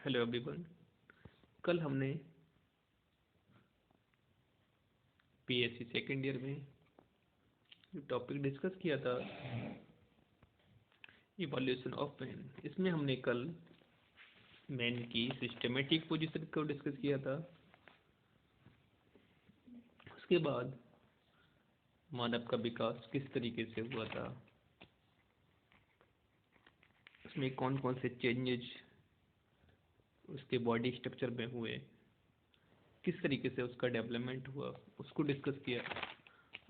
Hello everyone. कल हमने PSC second year में जो टॉपिक डिस्कस किया था इवोल्यूशन ऑफ मैन, इसमें हमने कल मैन की सिस्टमेटिक पोजीशन को डिस्कस किया था। उसके बाद मानव का विकास किस तरीके से हुआ था, उसमें कौन कौन से चेंजेज उसके बॉडी स्ट्रक्चर में हुए, किस तरीके से उसका डेवलपमेंट हुआ, उसको डिस्कस किया।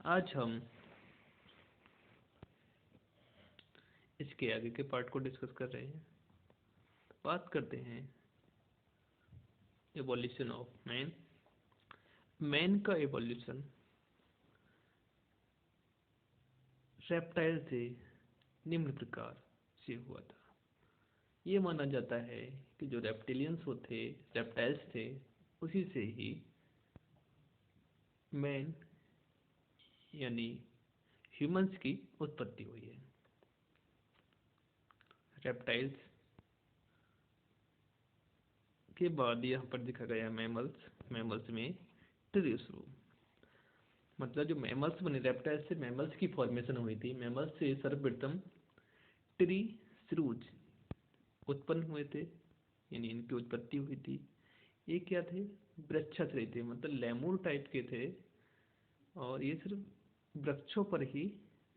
आज हम इसके आगे के पार्ट को डिस्कस कर रहे हैं। बात करते हैं एवोल्यूशन ऑफ मैन। मैन का एवोल्यूशन रेप्टाइल से निम्न प्रकार से हुआ था। ये माना जाता है कि जो रेप्टिलियंस होते रेप्टाइल्स थे, उसी से ही मैन यानी ह्यूमंस की उत्पत्ति हुई है। रेप्टाइल्स के बाद यहाँ पर दिखा गया मैमल्स में ट्री मतलब जो मैमल्स बने, रेप्टाइल्स से मैमल्स की फॉर्मेशन हुई थी। मैमल्स से सर्वप्रथम ट्री श्रूज उत्पन्न हुए थे, यानी इनकी उत्पत्ति हुई थी। ये क्या थे? वृक्षाश्रयी थे, मतलब लेमूर टाइप के थे, और ये सिर्फ वृक्षों पर ही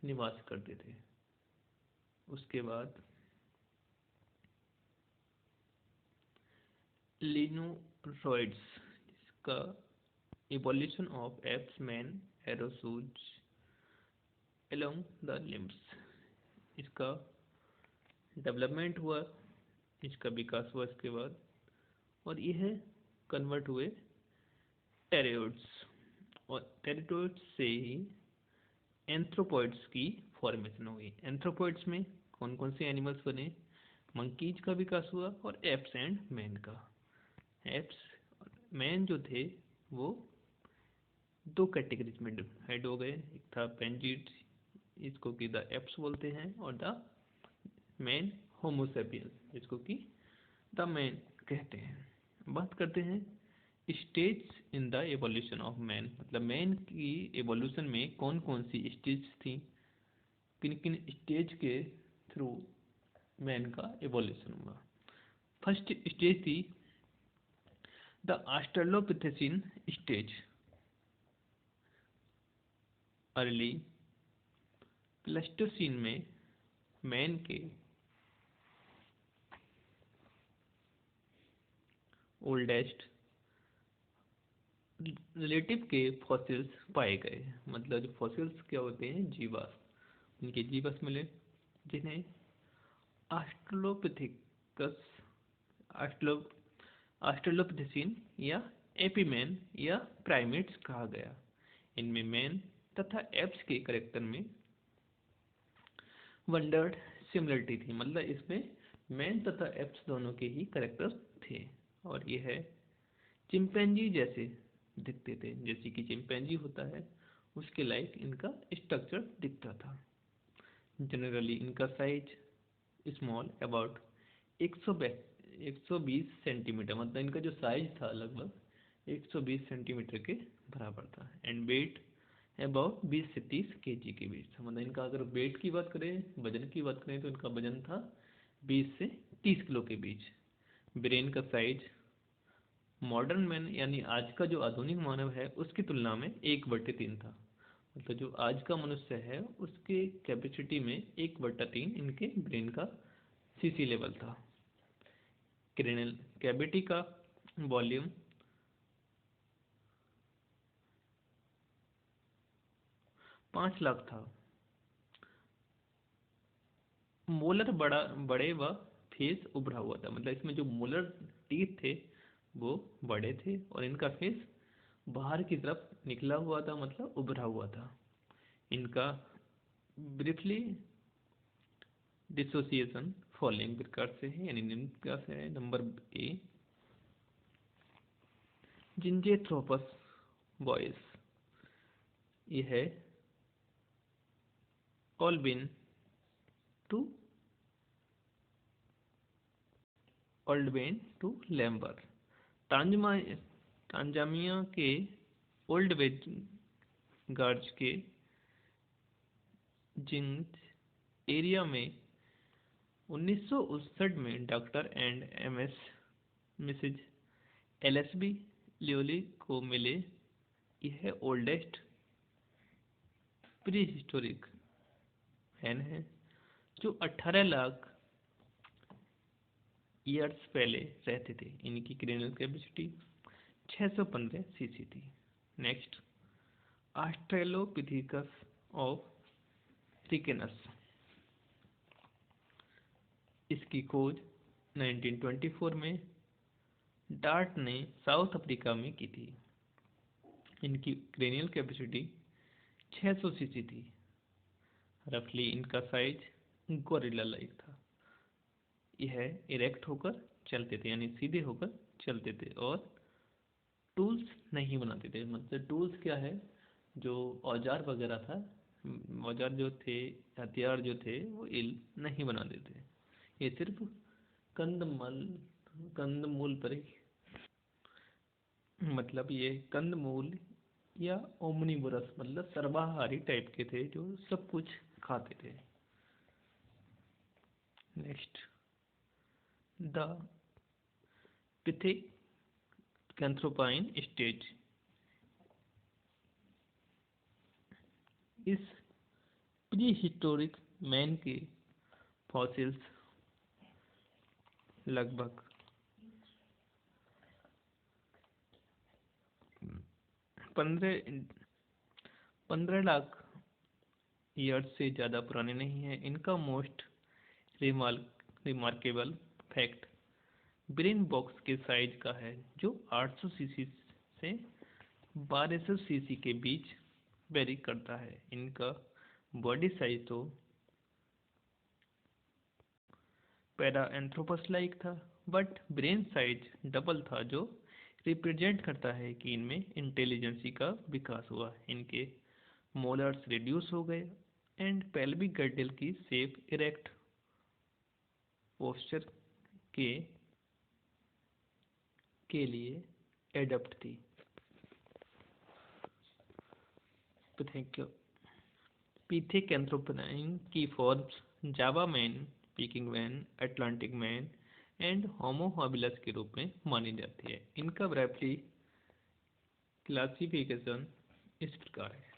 निवास करते थे। उसके बाद लिनोरॉइड्स, जिसका इवोल्यूशन ऑफ एप्स मैन एरोसूज along द लिम्ब्स, इसका डेवलपमेंट हुआ, इसका विकास हुआ इसके बाद, और यह कन्वर्ट हुए टेरेओड्स, और टेरेओड्स से ही एंथ्रोपॉइड्स की फॉर्मेशन हुई। एंथ्रोपॉइड्स में कौन कौन से एनिमल्स बने? मंकीज का विकास हुआ, और एप्स एंड मैन का। एप्स और मैन जो थे वो दो कैटेगरीज में डिवाइड हो गए। एक था पेंजिड, इसको कि द एप्स बोलते हैं, और द मैन होमोसेपियंस, जिसको कि द मैन कहते हैं। बात करते हैं stage in the evolution of man, मतलब मैन की एवोल्यूशन में कौन कौन सी स्टेज थी, किन किन स्टेज के थ्रू मैन का एवोल्यूशन हुआ। फर्स्ट स्टेज थी द ऑस्ट्रेलोपिथेसीन स्टेज। अर्ली प्लेस्टोसीन में मैन के ओल्डेस्ट रिलेटिव के फॉसिल्स पाए गए। मतलब जो फॉसिल्स क्या होते हैं? जीवाश्म, उनके जीवाश्म मिले, जिन्हें ऑस्ट्रेलोपिथेकस ऑस्ट्रो ऑस्ट्रेलोपिथेसीन या एपीमैन या प्राइमेट्स कहा गया। इनमें मैन तथा एप्स के करेक्टर में वंडर्ड सिमिलरिटी थी, मतलब इसमें मैन तथा एप्स दोनों के ही करेक्टर थे, और ये है चिंपैंजी जैसे दिखते थे। जैसे कि चिंपैंजी होता है, उसके लाइक इनका स्ट्रक्चर दिखता था। जनरली इनका साइज स्मॉल, अबाउट 120 सेंटीमीटर, मतलब इनका जो साइज था लगभग 120 सेंटीमीटर के बराबर था। एंड वेट अबाउट 20 से 30 केजी के बीच था। मतलब इनका अगर वेट की बात करें, वजन की बात करें, तो इनका वजन था 20 से 30 किलो के बीच। ब्रेन का साइज मॉडर्न मैन यानी आज का जो आधुनिक मानव है उसकी तुलना में 1/3 था। मतलब जो आज का मनुष्य है उसके कैपेसिटी में 1/3 इनके ब्रेन का सीसी लेवल था। क्रेनल कैविटी का वॉल्यूम 5 लाख था। मोलर बड़े व फेस उभरा हुआ था, मतलब इसमें जो मोलर टीथ थे वो बड़े थे, और इनका फेस बाहर की तरफ निकला हुआ था, मतलब उभरा हुआ था। इनका ब्रीफली डिसोसिएशन फॉलोइंग प्रकार से है, यानी निम्न प्रकार से है। नंबर ए, जिंजेथ्रोपस बॉयस, ये है कॉल्विन टू ओल्डवेन टू लैम्बर। तांजानिया के ओल्ड वेगार्ज के जिंज एरिया में 1959 में doctor and Mrs LSB Leakey को मिले। यह ओल्डेस्ट प्री हिस्टोरिक मैन है जो 18 लाख ईयर्स पहले रहते थे। इनकी क्रेनियल कैपेसिटी 615 सीसी थी। नेक्स्ट, ऑस्ट्रेलोपिथेकस ऑफ थिकेनस। इसकी खोज 1924 में डार्ट ने साउथ अफ्रीका में की थी। इनकी क्रेनियल कैपेसिटी 600 सीसी थी। रफली इनका साइज गोरिल्ला लाइक था। यह इरेक्ट होकर चलते थे, यानी सीधे होकर चलते थे, और टूल्स नहीं बनाते थे। मतलब टूल्स क्या है, जो औजार वगैरह था, औजार जो थे, हथियार जो थे, वो इल नहीं बनाते थे। ये सिर्फ कंदमूल कंदमूल पर ही, मतलब ये कंदमूल या ओमनीवोरस, मतलब सर्वाहारी टाइप के थे जो सब कुछ खाते थे। Next, the pithecanthropine stage. इस प्री हिस्टोरिक मैन के फॉसिल्स लगभग 15 लाख ईयर्स से ज़्यादा पुराने नहीं हैं। इनका most remarkable fact brain box के साइज का है, जो 800 सीसी से 1200 सीसी के बीच वेरी करता है। इनका बॉडी साइज तो पैराएंथ्रोपस लाइक था, बट ब्रेन साइज डबल था, जो रिप्रेजेंट करता है कि इनमें इंटेलिजेंसी का विकास हुआ। इनके मोलर्स रिड्यूस हो गए एंड पेल्विक गर्डल की शेप इरेक्ट पोस्चर के के लिए एडप्ट थी। पिथेकैंथ्रोपाइन की forms Java man, Peking man, Atlantic man and Homo habilis के रूप में मानी जाती है। इनका ब्रीफली क्लासिफिकेशन इस प्रकार है।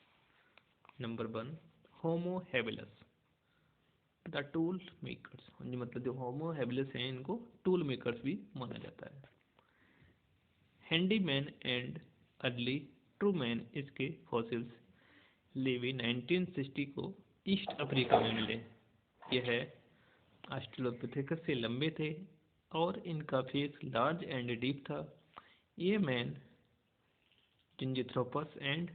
Number 1, homo habilis, the tool makers. मतलब जो होमो हैबिलस हैं, इनको टूल मेकर्स भी माना जाता है। Handyman and early true man, इसके फॉसिल्स लेवी 1960 को ईस्ट अफ्रीका में मिले। यह ऑस्ट्रेलोपिथेकस से लंबे थे और इनका फेस लार्ज एंड डीप था। ये मैन जिंजिथ्रोपस एंड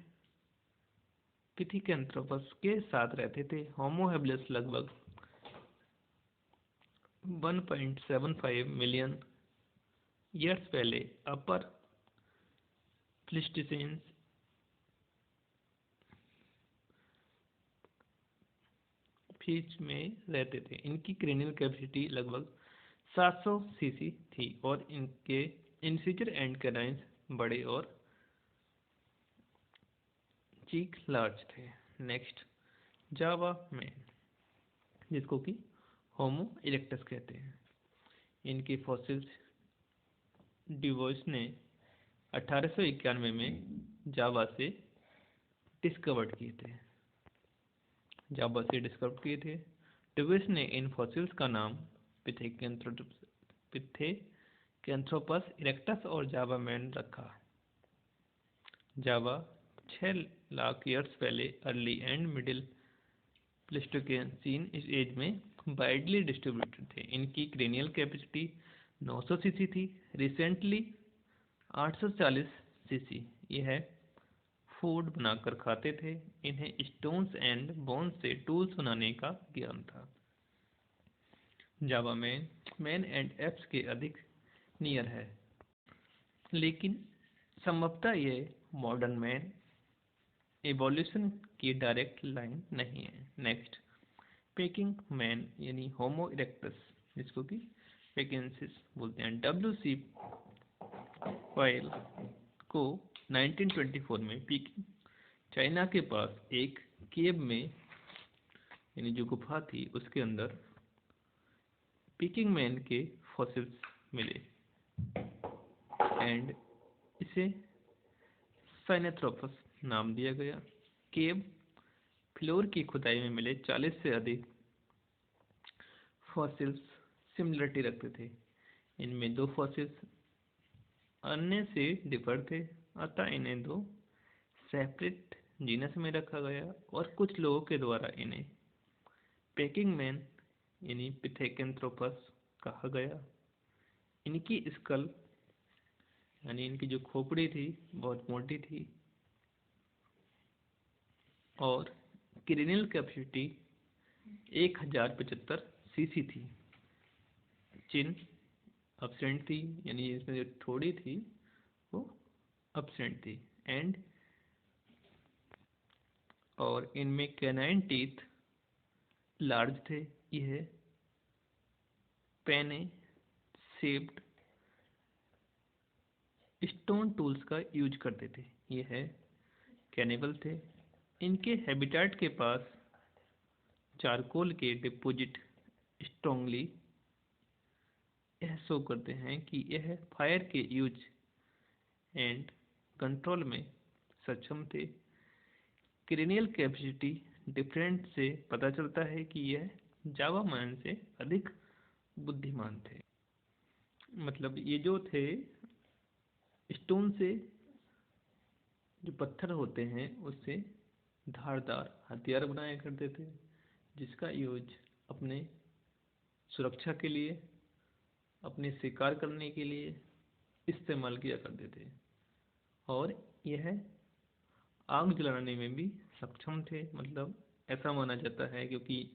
पिथिकैंथ्रोपस के साथ रहते थे। होमो हैबिलस लगभग 1.75 मिलियन ईयर्स पहले अपर प्लीस्टोसीन फीज में रहते थे। इनकी क्रेनियल कैपेसिटी लगभग 700 सीसी थी और इनके इंसिजर एंड कैनाइन्स बड़े और चीक लार्ज थे। नेक्स्ट, जावा मैन, जिसको कि होमो इरेक्टस कहते हैं। इनके फॉसिल्स डिवोइस ने 1891 में जावा से डिस्कवर्ड किए थे। डिवोइस ने इन फॉसिल्स का नाम पिथेकैंथ्रोपस इरेक्टस और जावा मैन रखा। जावा 6 लाख ईयर्स पहले अर्ली एंड मिडिल प्लेस्टोसीन इस एज में वाइडली डिस्ट्रीब्यूटेड थे। इनकी क्रेनियल कैपेसिटी 900 सीसी थी। Recently 840 CC. यह फूड बनाकर खाते थे। इन्हें स्टोन्स एंड बोन्स से टूल्स बनाने का ज्ञान था। जावा मैन एंड एप्स के अधिक नियर है, लेकिन संभवतः ये मॉडर्न मैन एवोल्यूशन की डायरेक्ट लाइन नहीं है। नेक्स्ट, पेकिंग मैन यानी होमो इरेक्टस, जिसको कि पेकेंसिस बोलते हैं। WC फाइल को 1924 में पीकिंग चाइना के पास एक केव में, यानी जो गुफा थी उसके अंदर पीकिंग मैन के फॉसिल्स मिले एंड इसे साइनेथ्रोपस नाम दिया गया। केव फ्लोर की खुदाई में मिले 40 से अधिक फॉसिल्स सिमिलरिटी रखते थे। इनमें 2 फॉसिल्स अन्य से डिफर थे, अतः इन्हें 2 सेपरेट जीनस में रखा गया और कुछ लोगों के द्वारा इन्हें पेकिंग मैन यानी पिथेकेंथ्रोपस कहा गया। इनकी स्कल यानी इनकी जो खोपड़ी थी बहुत मोटी थी और क्रेनियल कैपेसिटी 1075 सीसी थी। चिन एब्सेंट थी, यानी इसमें जो थोड़ी थी वो एब्सेंट थी एंड और इनमें कैनाइन टीथ लार्ज थे। यह पेने शेप्ड स्टोन टूल्स का यूज करते थे। यह कैनिबल थे। इनके हैबिटेट के पास चारकोल के डिपोजिट स्ट्रॉन्गली यह शो करते हैं कि यह फायर के यूज एंड कंट्रोल में सक्षम थे। क्रेनियल कैपेसिटी डिफरेंट से पता चलता है कि यह जावा मैन से अधिक बुद्धिमान थे। मतलब ये जो थे स्टोन से, जो पत्थर होते हैं उससे धारदार हथियार बनाया करते थे, जिसका यूज अपने सुरक्षा के लिए, अपने शिकार करने के लिए इस्तेमाल किया करते थे और यह आग जलाने में भी सक्षम थे। मतलब ऐसा माना जाता है क्योंकि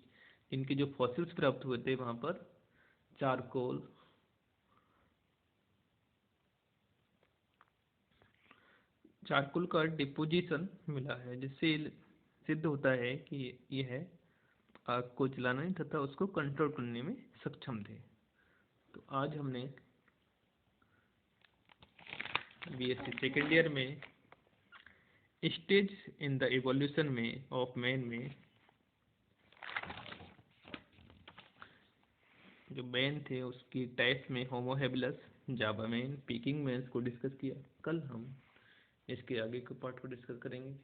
इनके जो फॉसिल्स प्राप्त हुए थे वहाँ पर चारकोल का डिपोजिशन मिला है, जिससे सिद्ध होता है कि यह आग को जलाने तथा उसको कंट्रोल करने में सक्षम थे। तो आज हमने बीएससी सेकेंड ईयर में स्टेज इन द इवोल्यूशन में ऑफ मैन में जो मैन थे उसकी टाइप्स में होमो हैबिलस, जावा मैन, पीकिंग मैन को डिस्कस किया। कल हम इसके आगे के पार्ट को डिस्कस करेंगे।